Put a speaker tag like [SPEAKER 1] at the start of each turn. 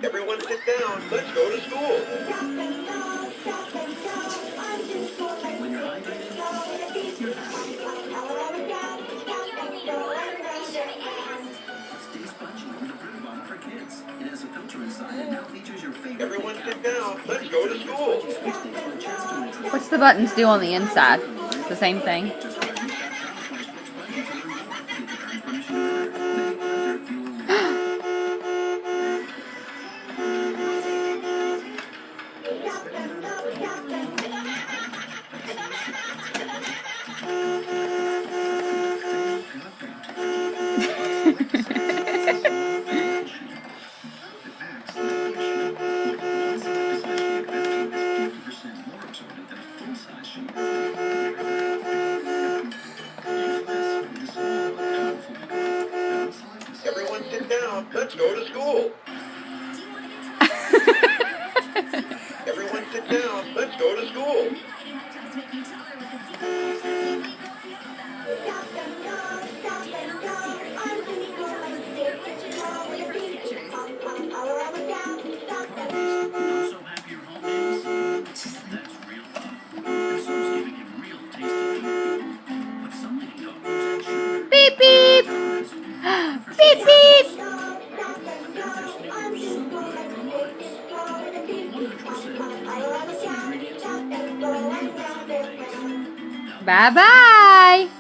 [SPEAKER 1] Everyone sit down. Let's go to school.
[SPEAKER 2] When you're hydrated, you're happy. Stay spongy with the Brita Bottle for kids. It has a filter inside and now features your favorite.
[SPEAKER 1] Everyone sit down. Let's go to school.
[SPEAKER 3] What's the buttons do on the inside? The same thing.
[SPEAKER 1] Everyone sit down. Let's go to school. Everyone sit down. Let's go to school.
[SPEAKER 3] Beep beep. Beep beep. Bye bye.